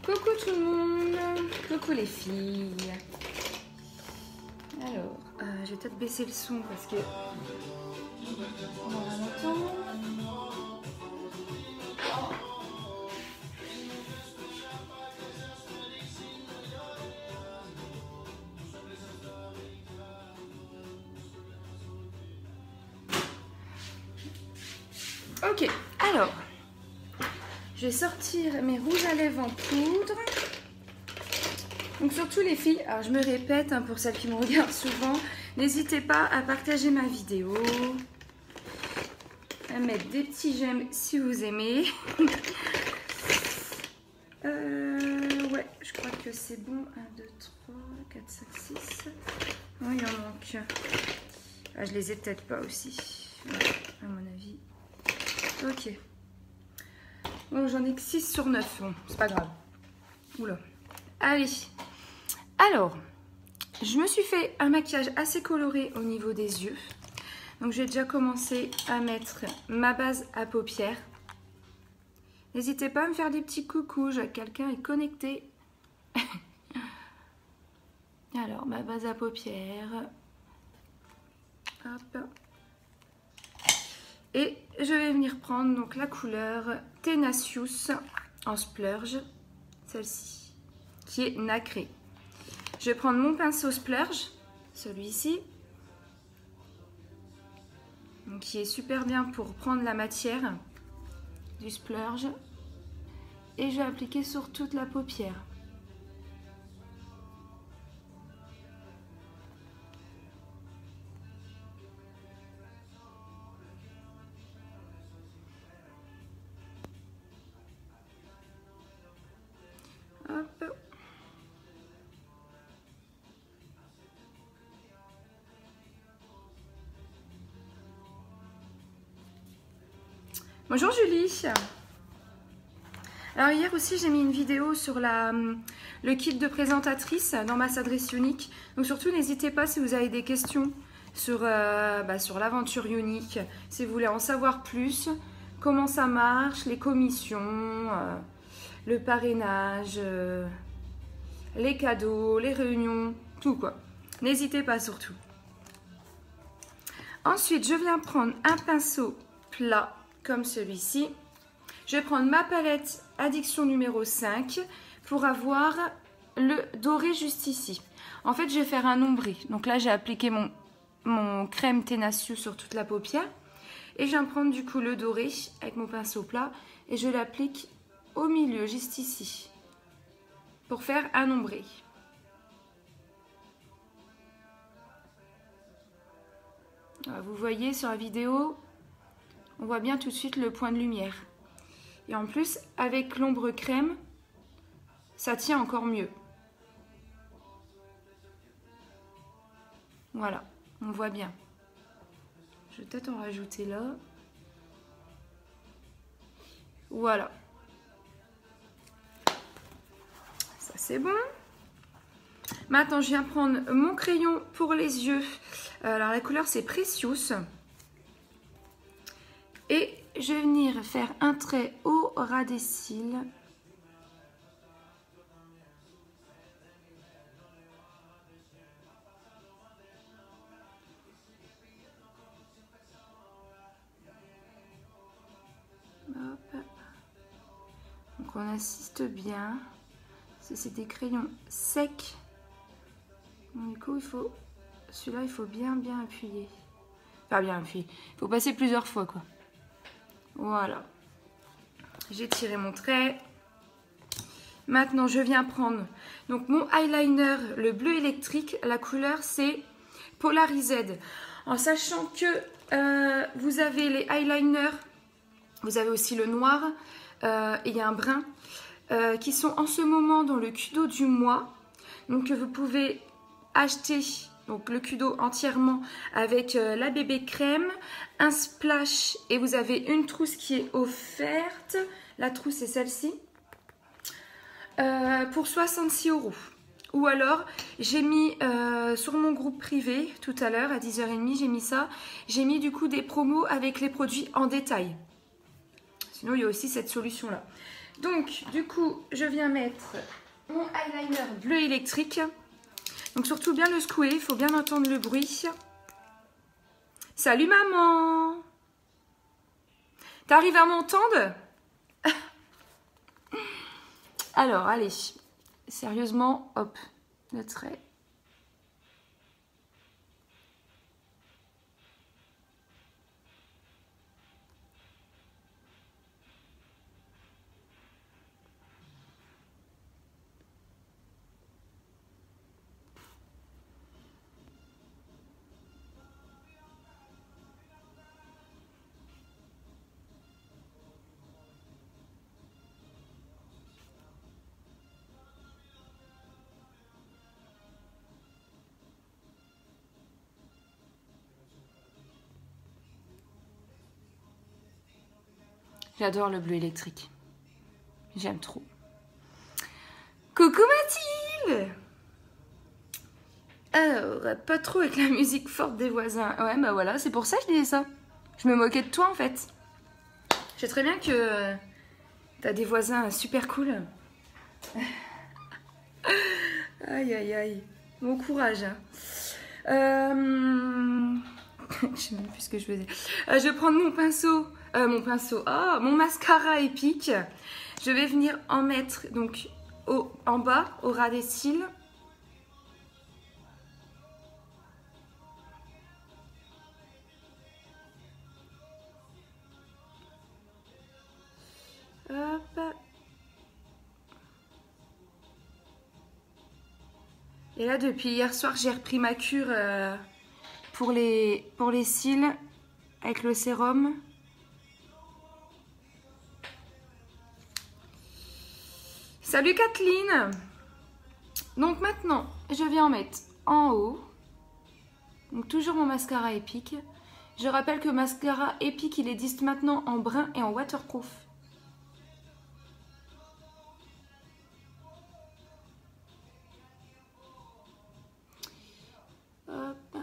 Coucou tout le monde, coucou les filles. Alors, je vais peut-être baisser le son parce que on va l'entendre. Ok, alors, je vais sortir mes rouges à lèvres en poudre. Donc surtout les filles, alors je me répète hein, pour celles qui me regardent souvent, n'hésitez pas à partager ma vidéo, à mettre des petits j'aime si vous aimez. Ouais, je crois que c'est bon. 1, 2, 3, 4, 5, 6. Oh, il en manque. Ah, je les ai peut-être pas aussi, ouais, à mon avis. Ok. Bon, j'en ai que 6 sur 9. Bon, c'est pas grave. Oula. Allez. Alors, je me suis fait un maquillage assez coloré au niveau des yeux. Donc, j'ai déjà commencé à mettre ma base à paupières. N'hésitez pas à me faire des petits coucous. Quelqu'un est connecté. Alors, ma base à paupières. Hop. Et je vais venir prendre donc la couleur Tenacious en splurge, celle-ci, qui est nacrée. Je vais prendre mon pinceau splurge, celui-ci, qui est super bien pour prendre la matière du splurge. Et je vais appliquer sur toute la paupière. Hop. Bonjour Julie. Alors hier aussi j'ai mis une vidéo sur le kit de présentatrice d'ambassadrice unique. Donc surtout n'hésitez pas si vous avez des questions sur l'aventure unique, si vous voulez en savoir plus, comment ça marche, les commissions, le parrainage, les cadeaux, les réunions, tout quoi. N'hésitez pas surtout. Ensuite, je viens prendre un pinceau plat comme celui-ci. Je vais prendre ma palette Addiction numéro 5 pour avoir le doré juste ici. En fait, je vais faire un ombré. Donc là, j'ai appliqué mon crème Tenacious sur toute la paupière. Et je viens prendre du coup le doré avec mon pinceau plat et je l'applique au milieu, juste ici, pour faire un ombré. Alors, vous voyez sur la vidéo, on voit bien tout de suite le point de lumière. Et en plus, avec l'ombre crème, ça tient encore mieux. Voilà, on voit bien. Je vais peut-être en rajouter là. Voilà. Ça, c'est bon. Maintenant, je viens prendre mon crayon pour les yeux. Alors, la couleur, c'est Precious. Et je vais venir faire un trait au ras des cils. Hop. Donc on assiste bien. C'est des crayons secs. Donc, du coup, celui-là, il faut bien appuyer. Enfin, bien appuyer. Il faut passer plusieurs fois, quoi. Voilà. J'ai tiré mon trait. Maintenant, je viens prendre donc mon eyeliner, le bleu électrique. La couleur, c'est Polarized. En sachant que vous avez les eyeliners, vous avez aussi le noir et il y a un brun qui sont en ce moment dans le Kudo du mois. Donc, vous pouvez acheter donc le Kudo entièrement avec la bébé crème, un splash et vous avez une trousse qui est offerte. La trousse est celle-ci pour 66 €. Ou alors j'ai mis sur mon groupe privé tout à l'heure à 10h30, j'ai mis ça. J'ai mis du coup des promos avec les produits en détail. Sinon il y a aussi cette solution là. Donc, du coup, je viens mettre mon eyeliner bleu électrique. Donc, surtout bien le secouer, il faut bien entendre le bruit. Salut maman! T'arrives à m'entendre? Alors, allez, sérieusement, hop, le trait. J'adore le bleu électrique. J'aime trop. Coucou Mathilde! Alors, pas trop avec la musique forte des voisins. Ouais, bah voilà, c'est pour ça que je disais ça. Je me moquais de toi en fait. Je sais très bien que t'as des voisins super cool. Aïe, aïe, aïe. Bon courage. Hein. Je sais même plus ce que je faisais. Je vais prendre mon pinceau. Mon mascara épique. Je vais venir en mettre donc en bas, au ras des cils. Hop. Et là, depuis hier soir, j'ai repris ma cure pour les cils avec le sérum. Salut Kathleen! Donc maintenant, je viens en mettre en haut. Donc toujours mon mascara épique. Je rappelle que mascara épique, il existe maintenant en brun et en waterproof. Hop.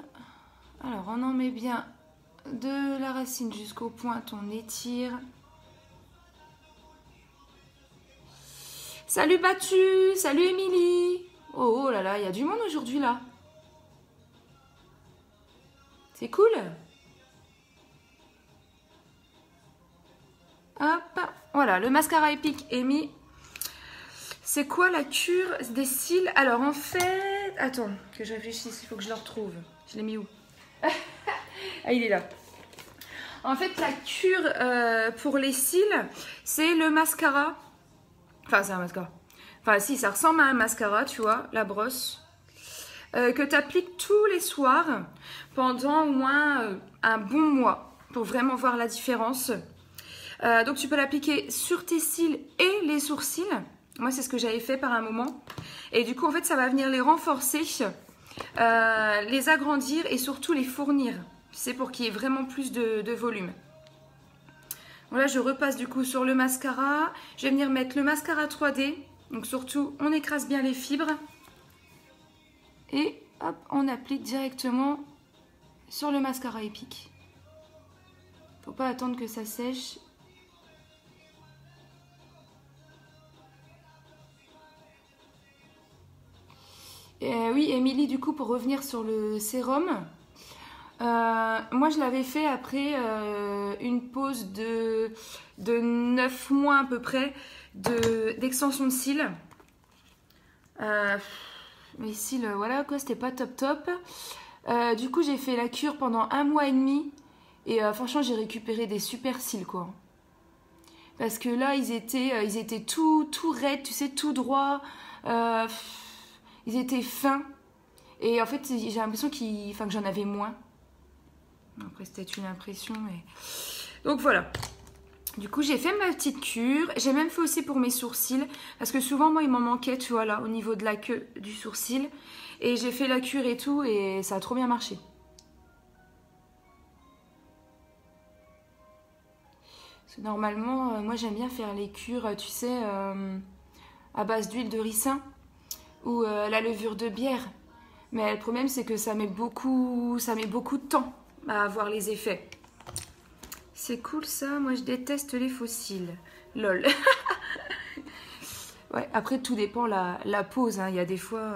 Alors on en met bien de la racine jusqu'aux pointes, on étire. Salut Batu, salut Émilie. Oh là là, il y a du monde aujourd'hui là. C'est cool. Hop, voilà, le mascara épique est mis. C'est quoi la cure des cils? Alors en fait, attends, que je réfléchisse, il faut que je le retrouve. Je l'ai mis où? Ah, il est là. En fait, la cure pour les cils, c'est le mascara. Enfin, c'est un mascara. Enfin, si, ça ressemble à un mascara, tu vois, la brosse. Que tu appliques tous les soirs pendant au moins un bon mois pour vraiment voir la différence. Donc, tu peux l'appliquer sur tes cils et les sourcils. Moi, c'est ce que j'avais fait par un moment. Et du coup, en fait, ça va venir les renforcer, les agrandir et surtout les fournir. C'est pour qu'il y ait vraiment plus de volume. Voilà, je repasse du coup sur le mascara. Je vais venir mettre le mascara 3D. Donc surtout, on écrase bien les fibres. Et hop, on applique directement sur le mascara épique. Faut pas attendre que ça sèche. Et oui, Émilie, du coup, pour revenir sur le sérum... moi, je l'avais fait après une pause de 9 mois à peu près d'extension de cils. Mes cils, voilà quoi, c'était pas top top. Du coup, j'ai fait la cure pendant 1 mois et demi. Et franchement, j'ai récupéré des super cils, quoi. Parce que là, ils étaient tout raides, tu sais, tout droits. Ils étaient fins. Et en fait, j'ai l'impression que j'en avais moins. Après, c'était une impression. Mais... Donc voilà. Du coup, j'ai fait ma petite cure. J'ai même fait aussi pour mes sourcils. Parce que souvent, moi, il m'en manquait, tu vois, là, au niveau de la queue du sourcil. Et j'ai fait la cure et tout. Et ça a trop bien marché. Parce que normalement, moi, j'aime bien faire les cures, tu sais, à base d'huile de ricin. Ou la levure de bière. Mais le problème, c'est que ça met beaucoup de temps à avoir les effets. C'est cool ça, moi je déteste les fossiles. Lol. Ouais, après, tout dépend la pose. Hein. Il y a des fois,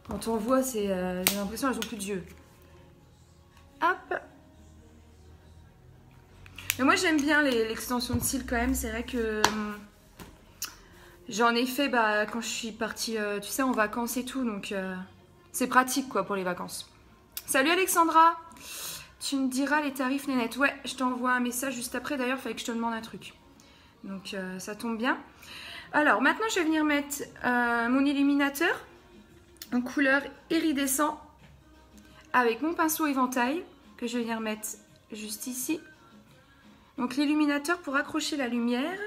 quand on voit, j'ai l'impression qu'elles ont plus d'yeux. Hop. Mais moi, j'aime bien l'extension de cils quand même. C'est vrai que j'en ai fait quand je suis partie, tu sais, en vacances et tout. Donc, c'est pratique, quoi, pour les vacances. Salut Alexandra. Tu me diras les tarifs, Nénette. Ouais, je t'envoie un message juste après. D'ailleurs, il fallait que je te demande un truc. Donc, ça tombe bien. Alors, maintenant, je vais venir mettre mon illuminateur en couleur iridescent avec mon pinceau éventail que je vais venir mettre juste ici. Donc, l'illuminateur pour accrocher la lumière.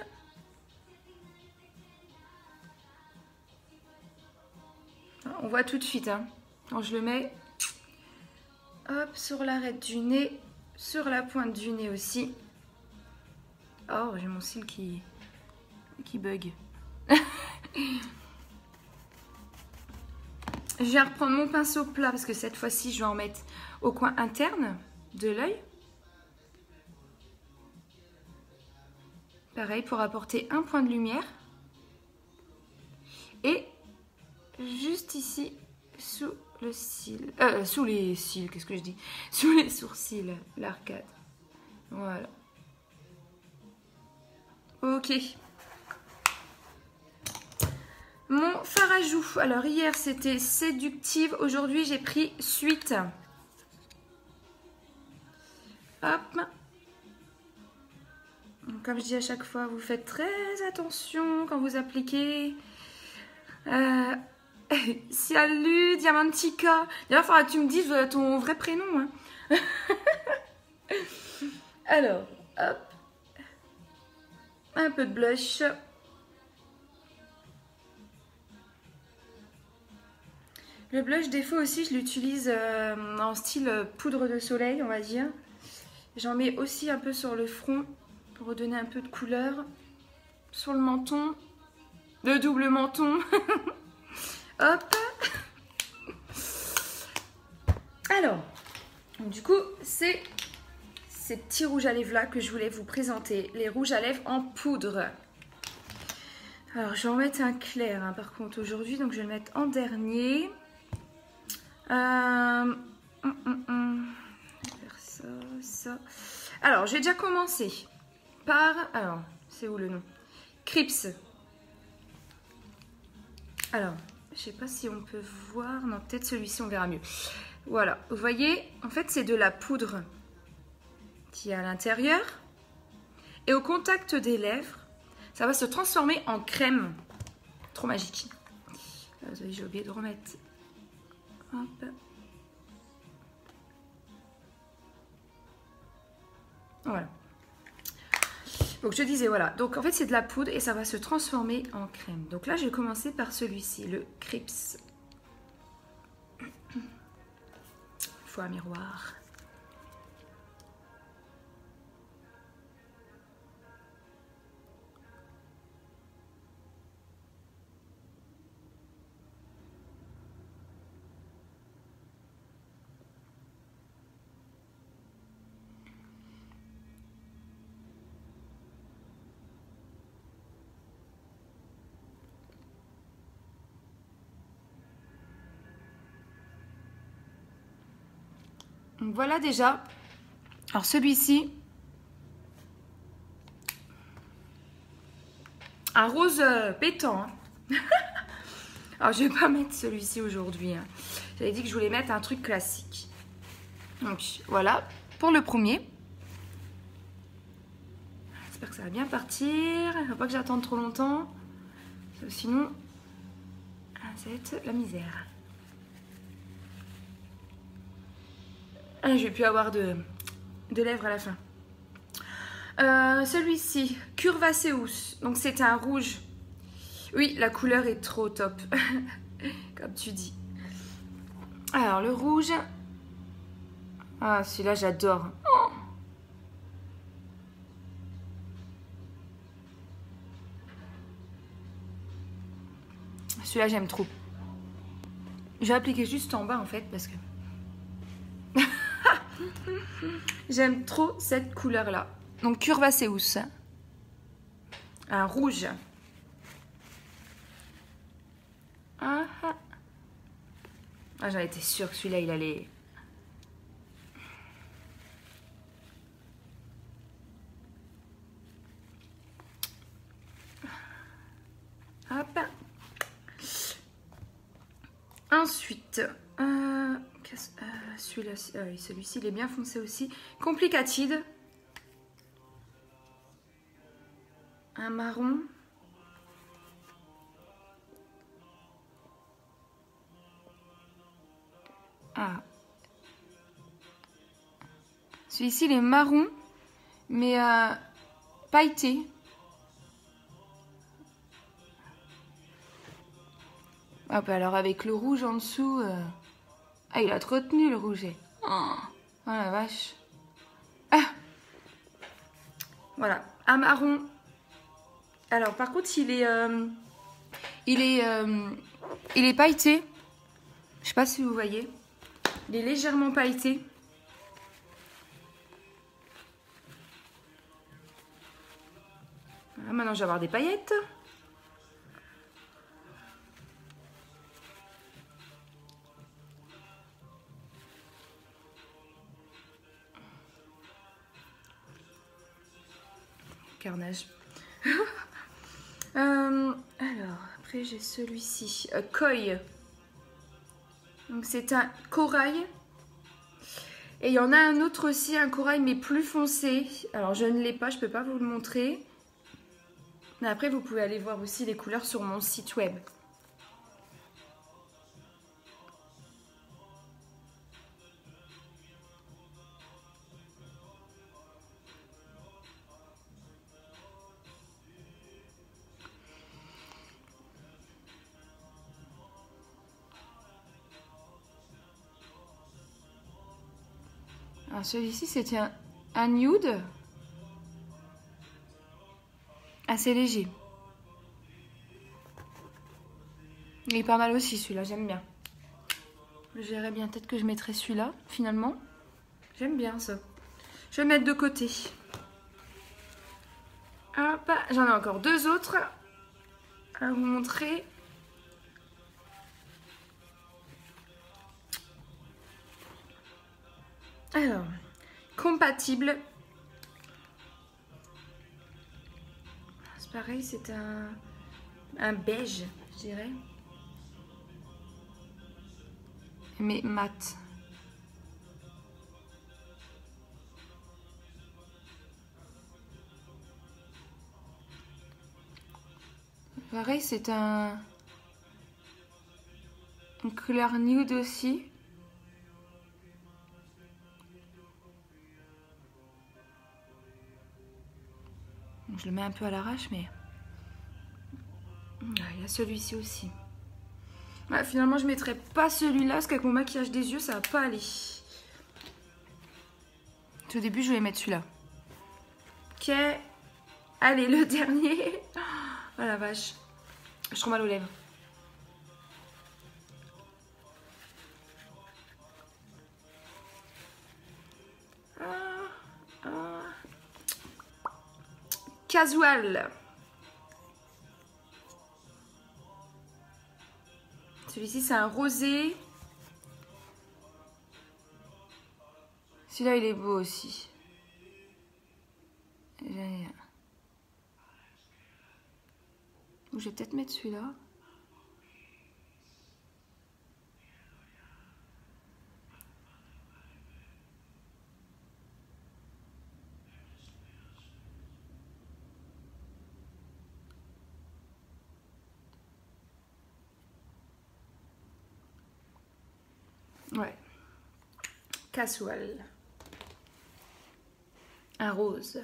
On voit tout de suite, hein, quand je le mets, hop, sur l'arête du nez, sur la pointe du nez aussi. Oh, j'ai mon cil qui bug. Je vais reprendre mon pinceau plat parce que cette fois-ci, je vais en mettre au coin interne de l'œil. Pareil pour apporter un point de lumière. Et juste ici, sous le cil. Sous les cils, qu'est-ce que je dis? Sous les sourcils, l'arcade. Voilà. Ok. Mon fard à joues. Alors hier c'était séductive. Aujourd'hui j'ai pris suite. Hop. Comme je dis à chaque fois, vous faites très attention quand vous appliquez. Salut Diamantica. D'ailleurs, il faudra que tu me dises ton vrai prénom. Hein. Alors, hop. Un peu de blush. Le blush, des fois aussi, je l'utilise en style poudre de soleil, on va dire. J'en mets aussi un peu sur le front pour redonner un peu de couleur. Sur le menton. Le double menton. Hop. Alors, du coup, c'est ces petits rouges à lèvres là que je voulais vous présenter. Les rouges à lèvres en poudre. Alors, je vais en mettre un clair hein, par contre aujourd'hui. Donc, je vais le mettre en dernier. Je vais faire ça, ça. Alors, j'ai déjà commencé par... Alors, c'est où le nom? Crips. Alors, je sais pas si on peut voir. Non, peut-être celui-ci, on verra mieux. Voilà, vous voyez, en fait, c'est de la poudre qui est à l'intérieur. Et au contact des lèvres, ça va se transformer en crème. Trop magique. J'ai oublié de remettre. Hop. Voilà. Donc je disais, voilà. Donc en fait, c'est de la poudre et ça va se transformer en crème. Donc là, je vais commencer par celui-ci, le Crips. Il faut un miroir. Donc voilà déjà. Alors celui-ci, un rose pétant. Hein. Alors je vais pas mettre celui-ci aujourd'hui. Hein. J'avais dit que je voulais mettre un truc classique. Donc voilà pour le premier. J'espère que ça va bien partir. Il ne faut pas que j'attende trop longtemps. Sinon, ça va être la misère. Ah, je vais plus avoir de lèvres à la fin. Celui-ci, Curvaceus. Donc c'est un rouge. Oui, la couleur est trop top. Comme tu dis. Alors le rouge. Ah, celui-là j'adore. Oh, celui-là j'aime trop. Je vais appliquer juste en bas en fait parce que j'aime trop cette couleur là. Donc Curvaceus, un rouge. Ah, ah. Ah, j'en étais sûre que celui-là, il allait... Hop. Ensuite, celui-là, celui-ci, il est bien foncé aussi. Complicated. Un marron. Ah. Celui-ci, il est marron, mais pailleté. Hop, alors avec le rouge en dessous... Ah, il a trop tenu le rouget. Oh la vache. Ah. Voilà, un marron. Alors par contre, il est pailleté. Je sais pas si vous voyez. Il est légèrement pailleté. Voilà, maintenant je vais avoir des paillettes. Carnage. Alors, après j'ai celui-ci. Koi. Donc c'est un corail. Et il y en a un autre aussi, un corail mais plus foncé. Alors je ne l'ai pas, je ne peux pas vous le montrer. Mais après vous pouvez aller voir aussi les couleurs sur mon site web. Alors celui-ci c'était un nude assez léger. Il est pas mal aussi celui-là, j'aime bien. Je verrai bien, peut-être que je mettrai celui-là finalement. J'aime bien ça. Je vais le mettre de côté. Hop, j'en ai encore deux autres à vous montrer. Alors, compatible. C'est pareil, c'est un beige, je dirais. Mais mat. Pareil, c'est une couleur nude aussi. Je le mets un peu à l'arrache, mais il y a celui-ci aussi. Ouais, finalement, je ne mettrai pas celui-là, parce qu'avec mon maquillage des yeux, ça va pas aller. Au début, je vais mettre celui-là. Ok. Allez, le dernier. Oh la vache. J'ai trop mal aux lèvres. Casual. Celui-ci, c'est un rosé. Celui-là, il est beau aussi. Je vais peut-être mettre celui-là. Ouais. Casual. Un rose.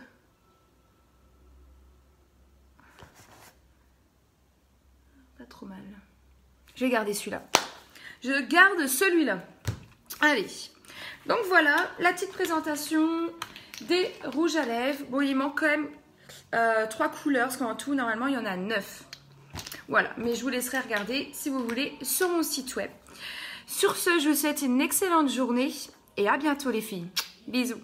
Pas trop mal. Je vais garder celui-là. Je garde celui-là. Allez. Donc voilà, la petite présentation des rouges à lèvres. Bon, il manque quand même 3 couleurs, parce qu'en tout, normalement, il y en a 9. Voilà, mais je vous laisserai regarder, si vous voulez, sur mon site web. Sur ce, je vous souhaite une excellente journée et à bientôt les filles. Bisous.